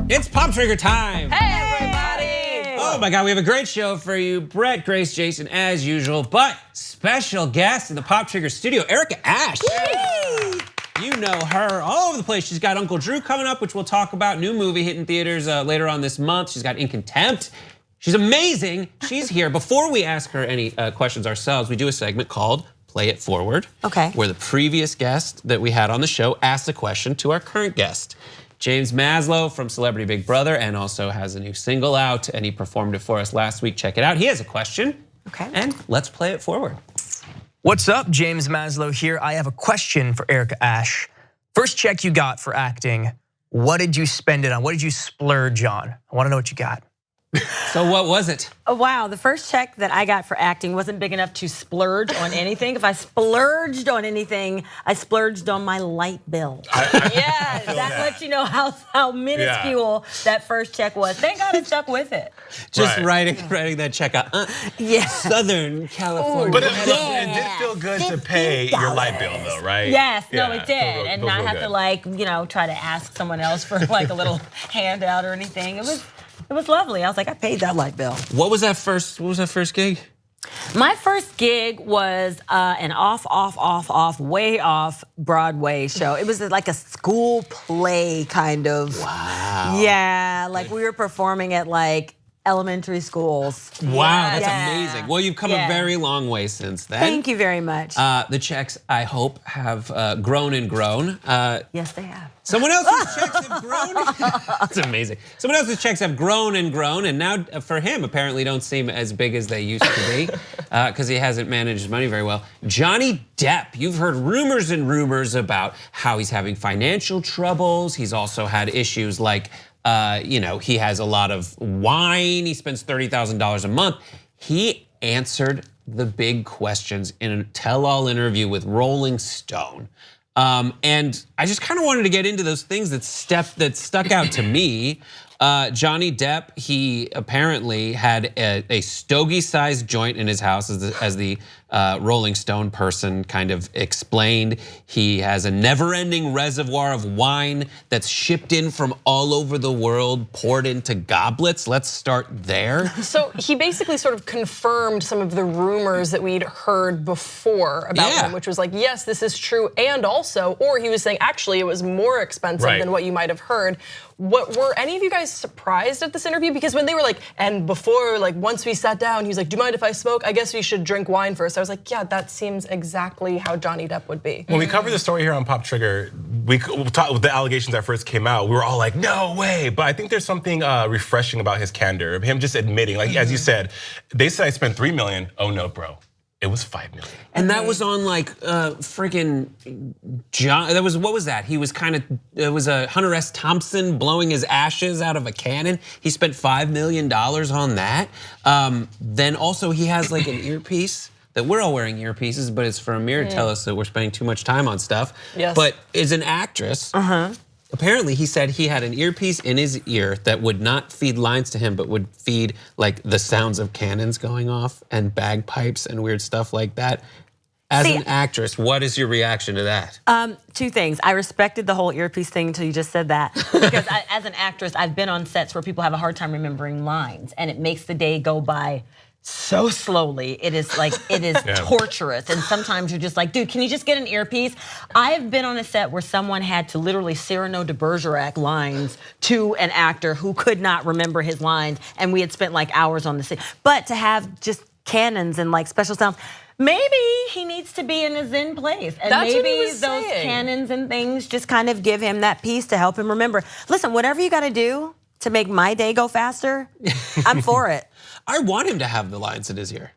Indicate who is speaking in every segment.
Speaker 1: It's Pop Trigger time.
Speaker 2: Hey, everybody.
Speaker 1: Oh my God, we have a great show for you. Brett, Grace, Jason, as usual, but special guest in the Pop Trigger studio, Erica Ash.
Speaker 2: Yay.
Speaker 1: You know her all over the place. She's got Uncle Drew coming up, which we'll talk about. New movie hitting theaters later on this month. She's got In Contempt. She's amazing. She's here. Before we ask her any questions ourselves, we do a segment called Play It Forward.
Speaker 2: Okay.
Speaker 1: Where the previous guest that we had on the show asked a question to our current guest. James Maslow from Celebrity Big Brother, and also has a new single out, and he performed it for us last week. Check it out. He has a question.
Speaker 2: Okay.
Speaker 1: And let's play it forward.
Speaker 3: What's up, James Maslow here. I have a question for Erica Ash. First check you got for acting, what did you spend it on? What did you splurge on? I wanna know what you got.
Speaker 1: So what was it?
Speaker 2: Oh, wow, the first check that I got for acting wasn't big enough to splurge on anything. If I splurged on anything, I splurged on my light bill. Yeah, that lets you know how minuscule that first check was. Thank God I stuck with it.
Speaker 1: Just writing that check out.
Speaker 2: Yeah.
Speaker 1: Southern California.
Speaker 4: But it did feel good to pay your light bill though, right?
Speaker 2: Yes, no,
Speaker 4: Yeah,
Speaker 2: it did. And not have to try to ask someone else for like a little handout or anything. It was lovely. I was like, I paid that light bill.
Speaker 1: What was that first gig?
Speaker 2: My first gig was an way off Broadway show. It was like a school play kind of.
Speaker 1: Wow.
Speaker 2: Yeah, like we were performing at like elementary schools.
Speaker 1: Wow, that's amazing. Well, you've come a very long way since then.
Speaker 2: Thank you very much.
Speaker 1: The checks, I hope, have grown and grown.
Speaker 2: Yes, they have.
Speaker 1: Someone else's checks have grown. That's amazing. Someone else's checks have grown, and now for him, apparently don't seem as big as they used to be, because he hasn't managed his money very well. Johnny Depp, you've heard rumors and rumors about how he's having financial troubles. He's also had issues like, he has a lot of wine. He spends $30,000 a month. He answered the big questions in a tell-all interview with Rolling Stone. And I just kind of wanted to get into those things that stuck out to me. Johnny Depp, he apparently had a stogie-sized joint in his house, as the Rolling Stone person kind of explained. He has a never-ending reservoir of wine that's shipped in from all over the world, poured into goblets. Let's start there.
Speaker 5: So he basically sort of confirmed some of the rumors that we'd heard before about him, which was like, yes, this is true, and also, or he was saying, actually, it was more expensive than what you might have heard. Were any of you guys surprised at this interview? Because when they were like, and before, like once we sat down, he was like, do you mind if I smoke? I guess we should drink wine first. I was like, yeah, that seems exactly how Johnny Depp would be.
Speaker 4: When we covered the story here on Pop Trigger, we talked with the allegations that first came out. We were all like, no way. But I think there's something refreshing about his candor, him just admitting, like as you said, they said I spent $3 million. Oh no, bro. It was $5 million.
Speaker 1: And that was on like freaking John. What was that? He was it was a Hunter S. Thompson blowing his ashes out of a cannon. He spent $5 million on that. Then also he has like an earpiece that we're all wearing earpieces, but it's for Amir to tell us that we're spending too much time on stuff.
Speaker 5: Yes.
Speaker 1: But as an actress, apparently he said he had an earpiece in his ear that would not feed lines to him, but would feed like the sounds of cannons going off and bagpipes and weird stuff like that. As an actress, what is your reaction to that?
Speaker 2: Two things. I respected the whole earpiece thing until you just said that. Because as an actress, I've been on sets where people have a hard time remembering lines, and it makes the day go by so slowly. It is torturous. And sometimes you're just like, dude, can you just get an earpiece? I've been on a set where someone had to literally Cyrano de Bergerac lines to an actor who could not remember his lines, and we had spent like hours on the scene. But to have just cannons and like special sounds, maybe he needs to be in a zen place. And
Speaker 5: That's what he
Speaker 2: maybe
Speaker 5: was
Speaker 2: those
Speaker 5: saying.
Speaker 2: cannons and things just kind of give him that piece to help him remember. Listen, whatever you gotta do to make my day go faster, I'm for it.
Speaker 1: I want him to have the lines in his ear.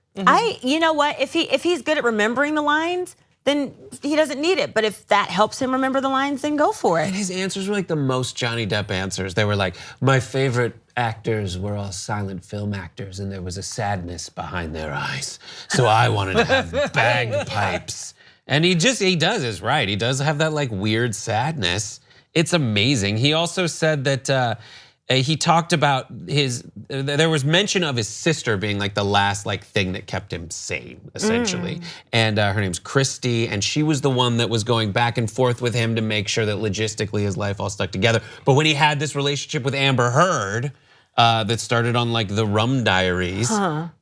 Speaker 2: You know what? If he's good at remembering the lines, then he doesn't need it. But if that helps him remember the lines, then go for it.
Speaker 1: And his answers were like the most Johnny Depp answers. They were like, my favorite actors were all silent film actors, and there was a sadness behind their eyes. So I wanted to have bagpipes. And he does, right. He does have that like weird sadness. It's amazing. He also said that he talked about there was mention of his sister being like the last like thing that kept him sane, essentially. And her name's Christy, and she was the one that was going back and forth with him to make sure that logistically his life all stuck together. But when he had this relationship with Amber Heard, that started on like the Rum Diaries,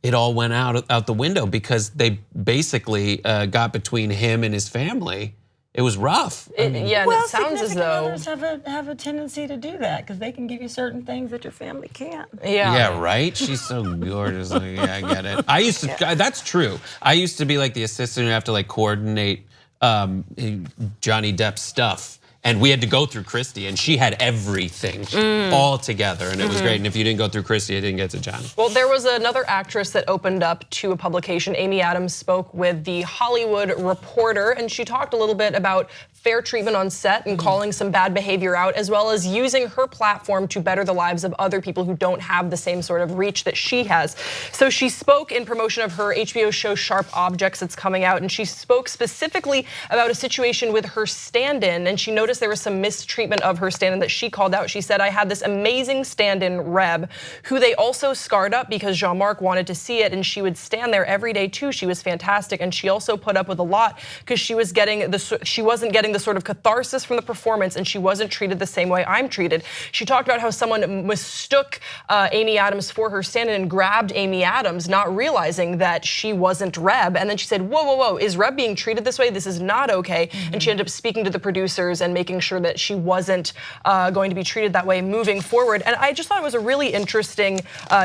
Speaker 1: it all went out the window because they basically got between him and his family. It was rough.
Speaker 5: Yeah, and it sounds as though
Speaker 2: others have a tendency to do that because they can give you certain things that your family can't.
Speaker 1: Yeah, right. She's so gorgeous. Like, yeah, I get it. I used to. That's true. I used to be like the assistant who have to like coordinate Johnny Depp's stuff. And we had to go through Christy, and she had everything all together, and it was great. And if you didn't go through Christy, it didn't get to Johnny.
Speaker 5: Well, there was another actress that opened up to a publication. Amy Adams spoke with the Hollywood Reporter, and she talked a little bit about fair treatment on set and calling some bad behavior out, as well as using her platform to better the lives of other people who don't have the same sort of reach that she has. So she spoke in promotion of her HBO show Sharp Objects that's coming out, and she spoke specifically about a situation with her stand-in, and she noticed there was some mistreatment of her stand-in that she called out. She said, I had this amazing stand-in, Reb, who they also scarred up because Jean-Marc wanted to see it, and she would stand there every day too. She was fantastic, and she also put up with a lot because she wasn't getting the sort of catharsis from the performance, and she wasn't treated the same way I'm treated. She talked about how someone mistook Amy Adams for her stand-in and grabbed Amy Adams, not realizing that she wasn't Reb. And then she said, whoa, whoa, whoa, is Reb being treated this way? This is not okay. And she ended up speaking to the producers and making sure that she wasn't going to be treated that way moving forward. And I just thought it was a really interesting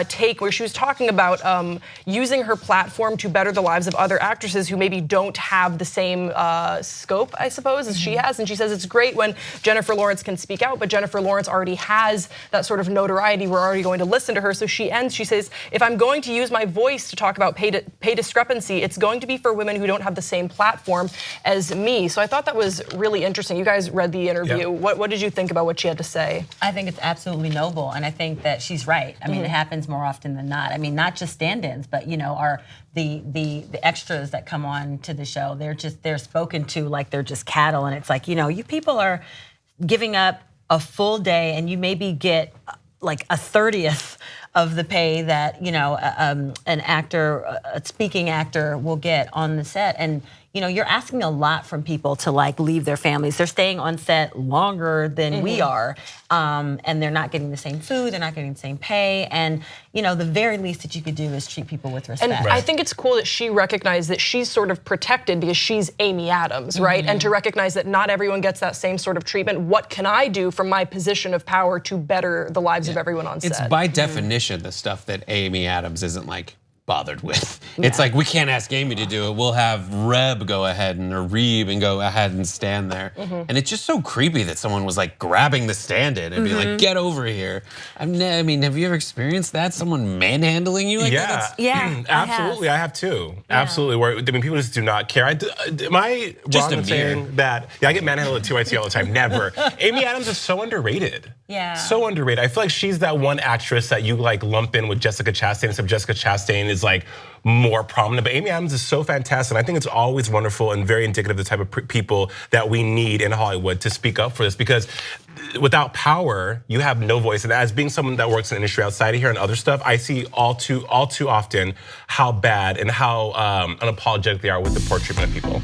Speaker 5: take where she was talking about using her platform to better the lives of other actresses who maybe don't have the same scope, I suppose, as she has. And she says it's great when Jennifer Lawrence can speak out, but Jennifer Lawrence already has that sort of notoriety. We're already going to listen to her. So she ends, she says, if I'm going to use my voice to talk about pay discrepancy, it's going to be for women who don't have the same platform as me. So I thought that was really interesting. You guys read the interview. What did you think about what she had to say?
Speaker 2: I think it's absolutely noble, and I think that she's right. I mean, it happens more often than not. I mean, not just stand-ins, but the extras that come on to the show. They're spoken to like they're just cattle, and it's like, you people are giving up a full day, and you maybe get like a 30th of the pay that an actor, a speaking actor, will get on the set. And you're asking a lot from people to like leave their families. They're staying on set longer than we are, and they're not getting the same food, they're not getting the same pay, and the very least that you could do is treat people with respect.
Speaker 5: And I think it's cool that she recognized that she's sort of protected because she's Amy Adams, right? And to recognize that not everyone gets that same sort of treatment. What can I do from my position of power to better the lives of everyone on set?
Speaker 1: It's by definition the stuff that Amy Adams isn't like bothered with. It's like, we can't ask Amy to do it. We'll have Reb go ahead or Reeb and go ahead and stand there. And it's just so creepy that someone was like grabbing the stand-in and being like, get over here. I mean, have you ever experienced that? Someone manhandling you like that?
Speaker 2: Yeah,
Speaker 4: absolutely. I have too. Absolutely. Where people just do not care. Am I wrong in saying that? Yeah, I get manhandled at 2IT all the time. Never. Amy Adams is so underrated.
Speaker 2: Yeah.
Speaker 4: So underrated. I feel like she's that one actress that you like lump in with Jessica Chastain, except Jessica Chastain is like more prominent. But Amy Adams is so fantastic. And I think it's always wonderful and very indicative of the type of people that we need in Hollywood to speak up for this, because without power, you have no voice. And as being someone that works in the industry outside of here and other stuff, I see all too often how bad and how unapologetic they are with the poor treatment of people.